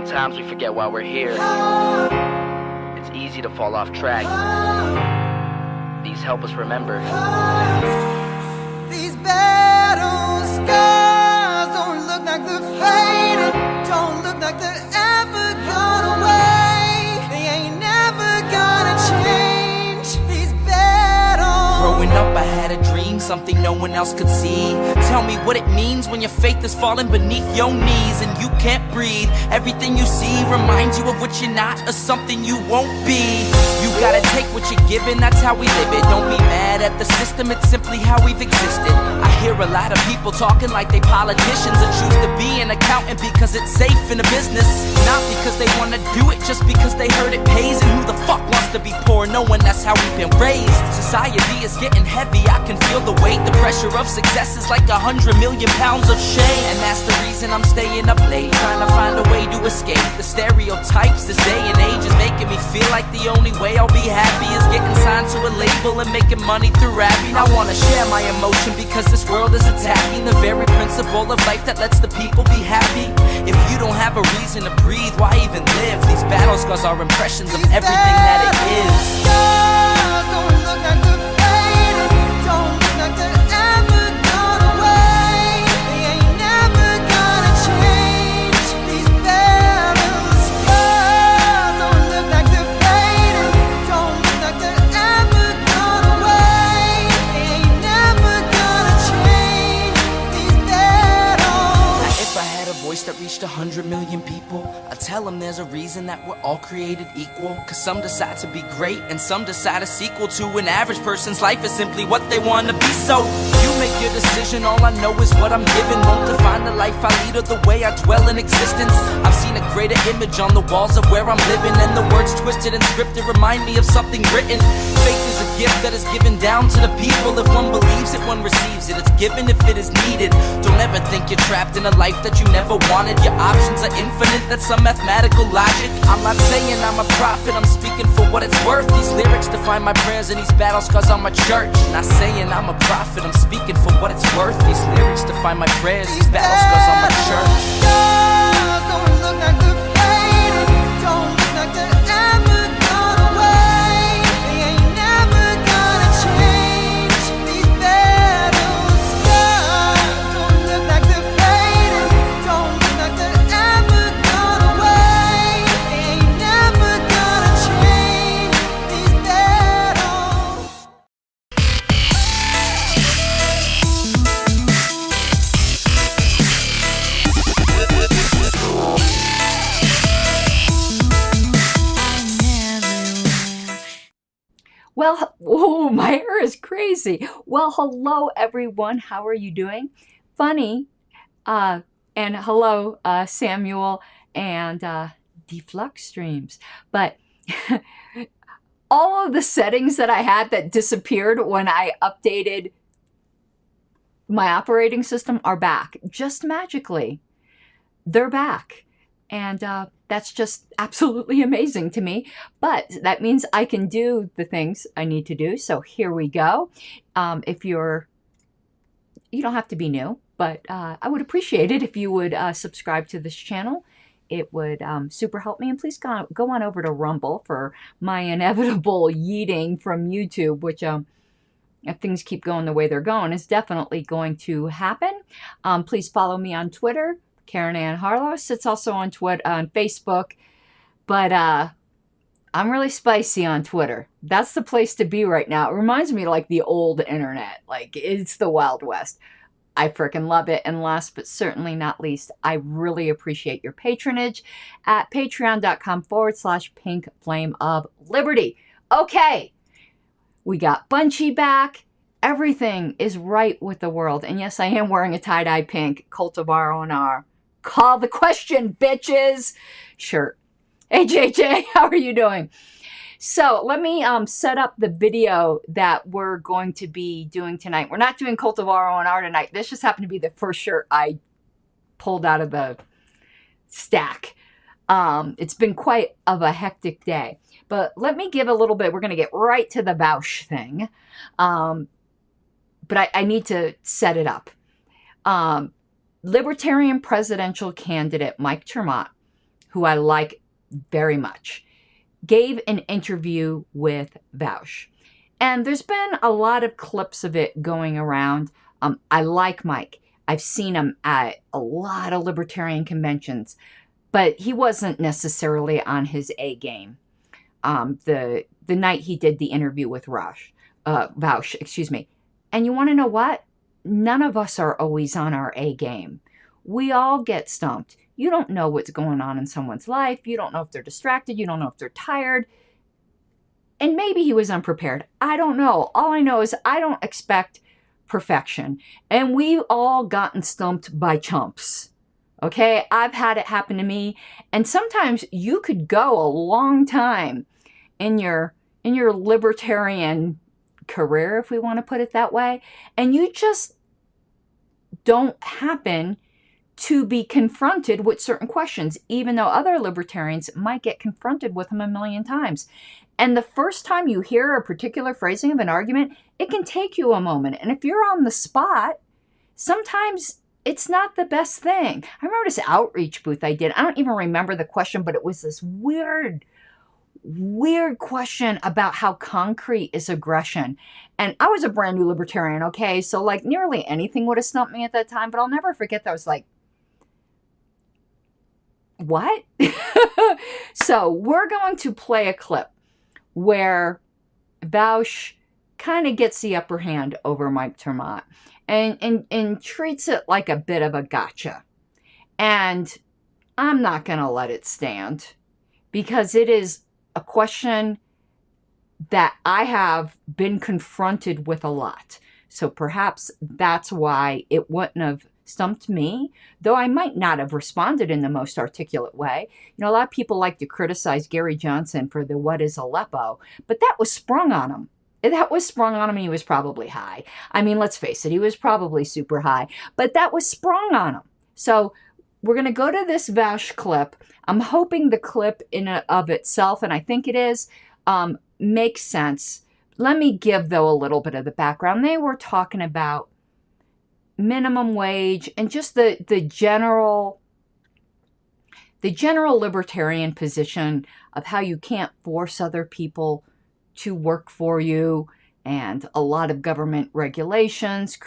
Sometimes we forget why we're here. It's easy to fall off track. These help us remember. These battle scars don't look like they're fading, don't look like they're ever gone away. They ain't never gonna change. These battles. Growing up I had a dream, something no one else could see. Tell me what it means when your faith is falling beneath your knees and you can't breathe. Everything you see reminds you of what you're not or something you won't be. You gotta take what you're given, that's how we live it. Don't be mad at the system, it's simply how we've existed. I hear a lot of people talking like they politicians and choose to be an accountant because it's safe in the business. Not because they wanna do it, just because they heard it pays. And who the fuck wants to be poor knowing that's how we've been raised? Society is getting heavy, I can feel the weight. The pressure of success is like 100 million pounds of shame. And that's the reason I'm staying up late, trying to find a way to escape the stereotypes this day and age is making me feel like the only way I'll be happy is getting signed to a label and making money through rapping. I wanna share my emotion because this world is attacking the very principle of life that lets the people be happy. If you don't have a reason to breathe, why even live? These battle scars are impressions of everything that it is. Don't look like they're fading, don't look like they're ever gone away. They ain't never gonna change. These battle scars don't look like they're fading, don't look like they're ever gone away. They ain't never gonna change. These battles. If I had a voice that reached 100 million people, I'd tell them there's a reason that we're all created equal. Cause some decide to be great and some decide a sequel to an average person's life is simply what they want to be. So you make your decision, all I know is what I'm given. Won't define the life I lead or the way I dwell in existence. I've seen a greater image on the walls of where I'm living, and the words twisted and scripted remind me of something written. Faith is a gift that is given down to the people. If one believes it, one receives it. It's given if it is needed. Don't ever think you're trapped in a life that you never wanted. Your options are infinite, that's some mathematical logic. I'm not saying I'm a prophet, I'm speaking for what it's worth. These lyrics define my prayers and these battle scars on my church. Not saying I'm a prophet, I'm speaking for what it's worth. These lyrics define my prayers, these battle scars on my church. Don't look like they're fading, don't look like they're ever gone away. They ain't never gonna change. These battle scars don't look like they're fading, don't look like they're ever gone away. They ain't never gonna change. These battles. Well, oh, my hair is crazy. Well, hello, everyone. How are you doing? Funny. And hello, Samuel and Deflux Streams. But all of the settings that I had that disappeared when I updated my operating system are back. Just magically. They're back. And that's just absolutely amazing to me. But that means I can do the things I need to do. So here we go. If you don't have to be new, but I would appreciate it if you would subscribe to this channel. It would super help me. And please go on over to Rumble for my inevitable yeeting from YouTube, which if things keep going the way they're going, is definitely going to happen. Please follow me on Twitter. Karen Ann Harlos. It's also on Twitter, on Facebook, but I'm really spicy on Twitter. That's the place to be right now. It reminds me of like the old internet. Like it's the Wild West. I freaking love it. And last but certainly not least, I really appreciate your patronage at patreon.com/Pink Flame of Liberty. Okay, we got Bunchy back. Everything is right with the world. And yes, I am wearing a tie-dye pink Cultivar R. Call the question, bitches. Shirt. Hey, JJ, how are you doing? So let me set up the video that we're going to be doing tonight. We're not doing Cultivar R tonight. This just happened to be the first shirt I pulled out of the stack. It's been quite of a hectic day. But let me give a little bit. We're going to get right to the Vaush thing. But I need to set it up. Libertarian presidential candidate Mike Chermott, who I like very much, gave an interview with Vaush. And there's been a lot of clips of it going around. I like Mike. I've seen him at a lot of libertarian conventions, but he wasn't necessarily on his A game. The night he did the interview with Vaush, excuse me. And you want to know what? None of us are always on our A game. We all get stumped. You don't know what's going on in someone's life. You don't know if they're distracted. You don't know if they're tired. And maybe he was unprepared. I don't know. All I know is I don't expect perfection. And we've all gotten stumped by chumps. Okay? I've had it happen to me. And sometimes you could go a long time in your libertarian career, if we want to put it that way, and you just don't happen to be confronted with certain questions, even though other libertarians might get confronted with them a million times. And the first time you hear a particular phrasing of an argument, it can take you a moment. And if you're on the spot, sometimes it's not the best thing. I remember this outreach booth I did. I don't even remember the question, but it was this weird question about how concrete is aggression. And I was a brand new libertarian, okay? So like nearly anything would have stumped me at that time, but I'll never forget that. I was like, what? So we're going to play a clip where Vaush kind of gets the upper hand over Mike Termott and treats it like a bit of a gotcha. And I'm not going to let it stand because it is a question that I have been confronted with a lot. So perhaps that's why it wouldn't have stumped me, though I might not have responded in the most articulate way. You know, a lot of people like to criticize Gary Johnson for the "what is Aleppo," but that was sprung on him. That was sprung on him, and he was probably high. I mean, let's face it, he was probably super high, but that was sprung on him. So we're going to go to this Vaush clip. I'm hoping the clip in and of itself, and I think it is, makes sense. Let me give, though, a little bit of the background. They were talking about minimum wage and just the general libertarian position of how you can't force other people to work for you, and a lot of government regulations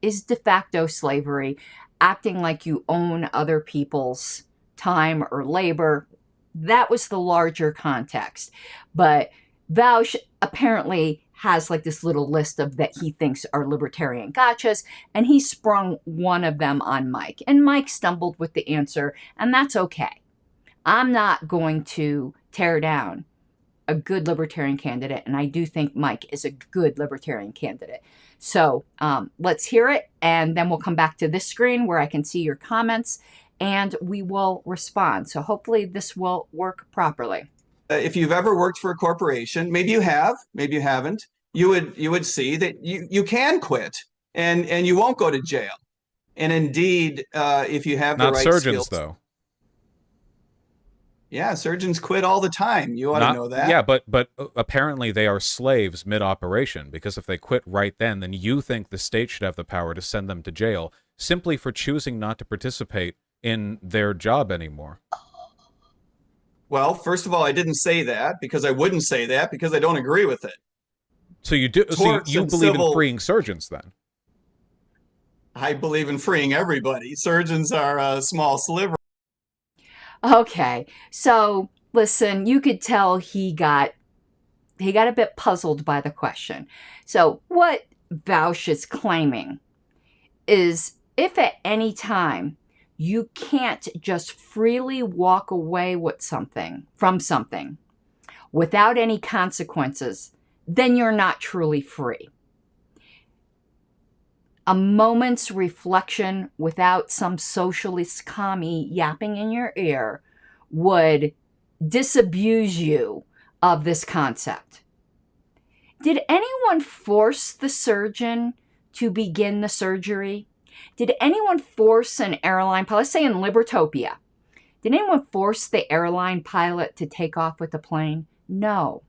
is de facto slavery, acting like you own other people's time or labor. That was the larger context. But Vaush apparently has like this little list of that he thinks are libertarian gotchas, and he sprung one of them on Mike. And Mike stumbled with the answer, and that's okay. I'm not going to tear down a good libertarian candidate, and I do think Mike is a good libertarian candidate. So let's hear it, and then we'll come back to this screen where I can see your comments, and we will respond. So hopefully this will work properly. If you've ever worked for a corporation, maybe you have, maybe you haven't, you would see that you can quit and you won't go to jail. And indeed, if you have the right surgeons, skills, though. Yeah, surgeons quit all the time. You ought to know that. Yeah, but apparently they are slaves mid-operation, because if they quit right then you think the state should have the power to send them to jail simply for choosing not to participate in their job anymore. Well, first of all, I didn't say that because I wouldn't say that because I don't agree with it. So you do. So you believe in freeing surgeons, then? I believe in freeing everybody. Surgeons are a small sliver. Okay, so listen, you could tell he got a bit puzzled by the question. So what Vaush is claiming is if at any time you can't just freely walk away with from something without any consequences, then you're not truly free. A moment's reflection without some socialist commie yapping in your ear would disabuse you of this concept. Did anyone force the surgeon to begin the surgery? Did anyone force an airline pilot, let's say in Libertopia, did anyone force the airline pilot to take off with the plane? No.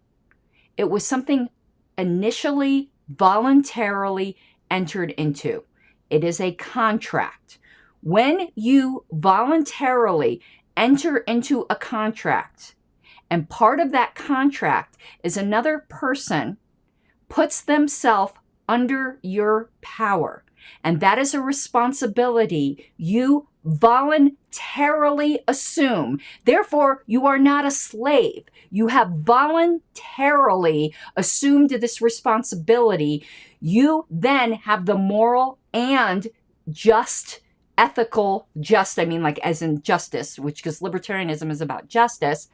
It was something initially voluntarily entered into. It is a contract. When you voluntarily enter into a contract. And part of that contract is another person puts themselves under your power. And that is a responsibility you voluntarily assume. Therefore, you are not a slave. You have voluntarily assumed this responsibility. You then have the moral and I mean like as in justice, which because libertarianism is about justice,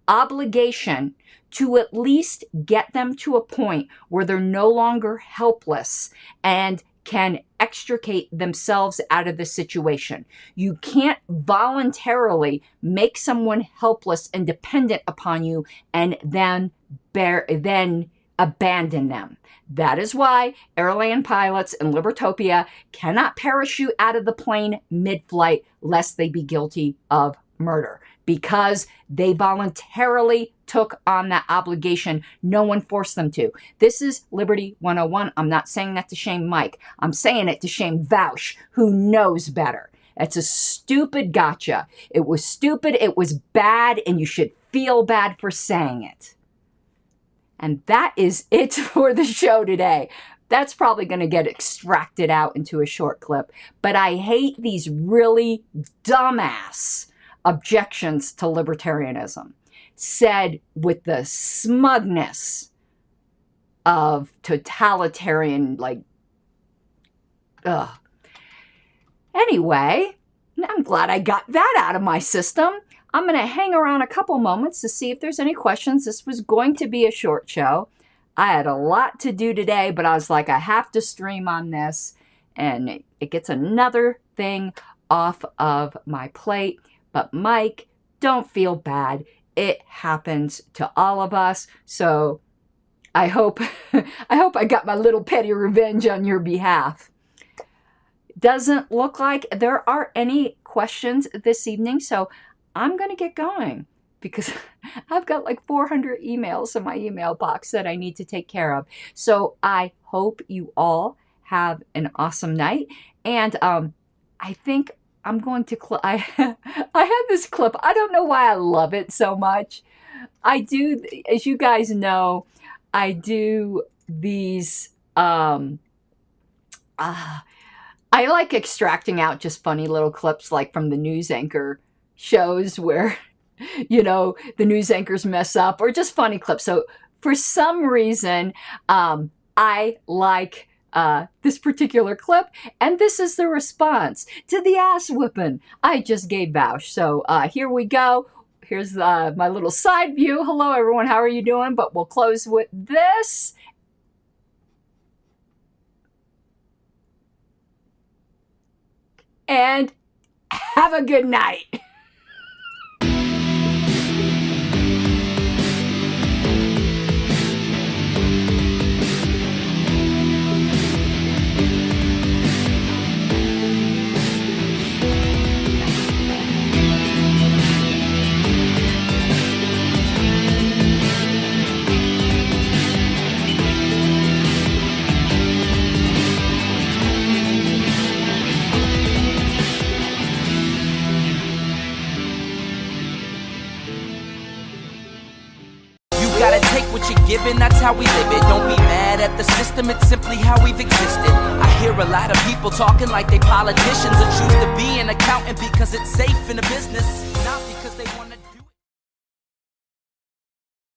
obligation to at least get them to a point where they're no longer helpless and can extricate themselves out of the situation. You can't voluntarily make someone helpless and dependent upon you and then abandon them. That is why airline pilots in Libertopia cannot parachute out of the plane mid-flight lest they be guilty of murder, because they voluntarily took on that obligation. No one forced them to. This is Liberty 101. I'm not saying that to shame Mike. I'm saying it to shame Vaush, who knows better. It's a stupid gotcha. It was stupid, it was bad, and you should feel bad for saying it. And that is it for the show today. That's probably going to get extracted out into a short clip. But I hate these really dumbass objections to libertarianism, said with the smugness of totalitarian, Anyway, I'm glad I got that out of my system. I'm going to hang around a couple moments to see if there's any questions. This was going to be a short show. I had a lot to do today, but I was like, I have to stream on this, and it gets another thing off of my plate. But Mike, don't feel bad. It happens to all of us. So I hope I got my little petty revenge on your behalf. Doesn't look like there are any questions this evening, so I'm going to get going because I've got like 400 emails in my email box that I need to take care of. So I hope you all have an awesome night. And I think I'm going to, I had this clip. I don't know why I love it so much. I do, as you guys know, I do these, I like extracting out just funny little clips like from the news anchor shows where, you know, the news anchors mess up, or just funny clips. So for some reason, I like this particular clip, and this is the response to the ass whipping I just gave Vaush. So here we go. Here's my little side view. Hello, everyone. How are you doing? But we'll close with this. And have a good night. What you're given, that's how we live it. Don't be mad at the system, it's simply how we've existed. I hear a lot of people talking like they politicians, or choose to be an accountant because it's safe in the business, not because they want to